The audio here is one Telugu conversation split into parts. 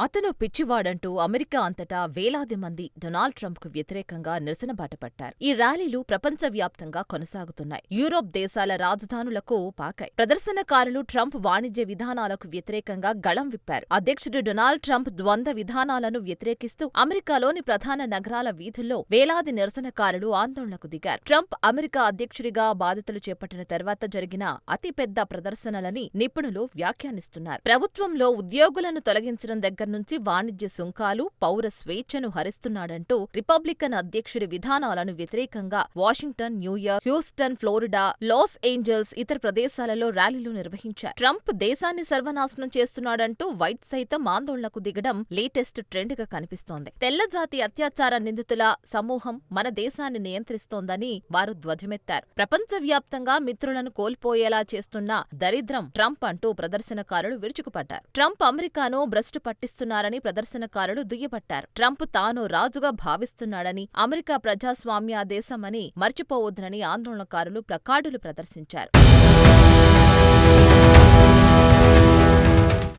అతను పిచ్చివాడంటూ అమెరికా అంతటా వేలాది మంది డొనాల్డ్ ట్రంప్కు వ్యతిరేకంగా నిరసన బాటపట్టారు. ఈ ర్యాలీలు ప్రపంచవ్యాప్తంగా కొనసాగుతున్నాయి. యూరోప్ దేశాల రాజధానులకు పాకాయి. ప్రదర్శనకారులు ట్రంప్ వాణిజ్య విధానాలకు వ్యతిరేకంగా గళం విప్పారు. అధ్యక్షుడు డొనాల్డ్ ట్రంప్ ద్వంద్వ విధానాలను వ్యతిరేకిస్తూ అమెరికాలోని ప్రధాన నగరాల వీధుల్లో వేలాది నిరసనకారులు ఆందోళనకు దిగారు. ట్రంప్ అమెరికా అధ్యక్షుడిగా బాధ్యతలు చేపట్టిన తర్వాత జరిగిన అతిపెద్ద ప్రదర్శనలని నిపుణులు వ్యాఖ్యానిస్తున్నారు. ప్రభుత్వంలో ఉద్యోగులను తొలగించడం దగ్గర నుంచి వాణిజ్య సుంకాలు, పౌర స్వేచ్ఛను హరిస్తున్నాడంటూ రిపబ్లికన్ అధ్యక్షుడి విధానాలను వ్యతిరేకంగా Washington, New York, Houston, Florida, Los Angeles, ఇతర ప్రదేశాలలో ర్యాలీలు నిర్వహించారు. ట్రంప్ దేశాన్ని సర్వనాశనం చేస్తున్నాడంటూ వైట్ సైతం ఆందోళనకు దిగడం లేటెస్ట్ ట్రెండ్ గా కనిపిస్తోంది. తెల్లజాతి అత్యాచార నిందితుల సమూహం మన దేశాన్ని నియంత్రిస్తోందని వారు ధ్వజమెత్తారు. ప్రపంచవ్యాప్తంగా మిత్రులను కోల్పోయేలా చేస్తున్న దరిద్రం ట్రంప్ అంటూ ప్రదర్శనకారులు విరుచుకుపడ్డారు. ట్రంప్ అమెరికాను భ్రష్టు పట్టిస్తున్నారని ప్రదర్శనకారులు దుయ్యబట్టారు. ట్రంప్ తాను రాజుగా భావిస్తున్నాడని, అమెరికా ప్రజాస్వామ్య దేశమని మర్చిపోవద్దని ఆందోళనకారులు ప్లకార్డులు ప్రదర్శించారు.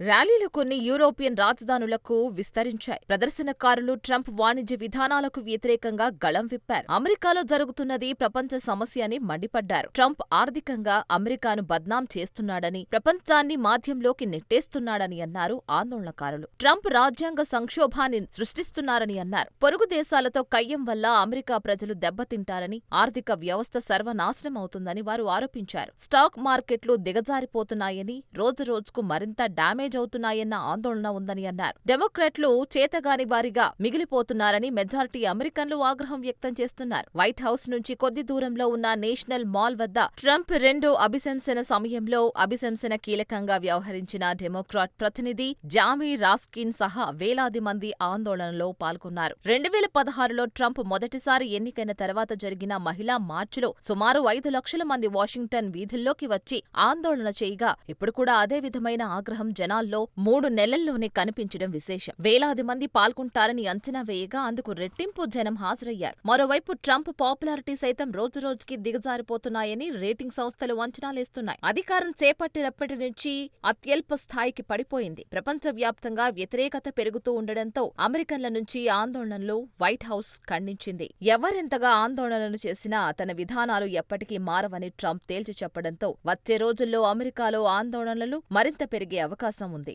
ర్యాలీలు కొన్ని యూరోపియన్ రాజధానులకు విస్తరించాయి. ప్రదర్శనకారులు ట్రంప్ వాణిజ్య విధానాలకు వ్యతిరేకంగా గళం విప్పారు. అమెరికాలో జరుగుతున్నది ప్రపంచ సమస్య అని మండిపడ్డారు. ట్రంప్ ఆర్థికంగా అమెరికాను బద్నాం చేస్తున్నాడని, ప్రపంచాన్ని మాధ్యంలోకి నెట్టేస్తున్నాడని అన్నారు ఆందోళనకారులు. ట్రంప్ రాజ్యాంగ సంక్షోభాన్ని సృష్టిస్తున్నారని అన్నారు. పొరుగు దేశాలతో కయ్యం వల్ల అమెరికా ప్రజలు దెబ్బతింటారని, ఆర్థిక వ్యవస్థ సర్వనాశనం అవుతుందని వారు ఆరోపించారు. స్టాక్ మార్కెట్లు దిగజారిపోతున్నాయని, రోజురోజుకు మరింత డ్యామేజ్ అవుతున్నాయన్న ఆందోళన ఉందని అన్నారు. డెమోక్రాట్లు చేతగాని వారిగా మిగిలిపోతున్నారని మెజారిటీ అమెరికన్లు ఆగ్రహం వ్యక్తం చేస్తున్నారు. వైట్ హౌస్ నుంచి కొద్ది దూరంలో ఉన్న నేషనల్ మాల్ వద్ద ట్రంప్ రెండో అభిశంసన సమయంలో అభిశంసన కీలకంగా వ్యవహరించిన డెమోక్రాట్ ప్రతినిధి జామీ రాస్కిన్ సహా వేలాది మంది ఆందోళనలో పాల్గొన్నారు. 2016లో ట్రంప్ మొదటిసారి ఎన్నికైన తర్వాత జరిగిన మహిళా మార్చిలో సుమారు 5 లక్షల మంది వాషింగ్టన్ వీధుల్లోకి వచ్చి ఆందోళన చేయగా ఇప్పుడు కూడా అదే విధమైన ఆగ్రహం జనాల్లో 3 నెలల్లోనే కనిపించడం విశేషం. వేలాది మంది పాల్గొంటారని అంచనా వేయగా అందుకు రెట్టింపు జనం హాజరయ్యారు. మరోవైపు ట్రంప్ పాపులారిటీ సైతం రోజురోజుకి దిగజారిపోతున్నాయని రేటింగ్ సంస్థలు అంచనాలేస్తున్నాయి. అధికారం చేపట్టినప్పటి నుంచి అత్యల్ప స్థాయికి పడిపోయింది. ప్రపంచవ్యాప్తంగా వ్యతిరేకత పెరుగుతూ ఉండడంతో అమెరికన్ల నుంచి ఆందోళనలు వైట్ హౌస్ ఖండించింది. ఎవరెంతగా ఆందోళనలు చేసినా తన విధానాలు ఎప్పటికీ మారవని ట్రంప్ తేల్చి చెప్పడంతో వచ్చే రోజుల్లో అమెరికాలో ఆందోళనలు మరింత పెరిగే అవకాశం ఉంది.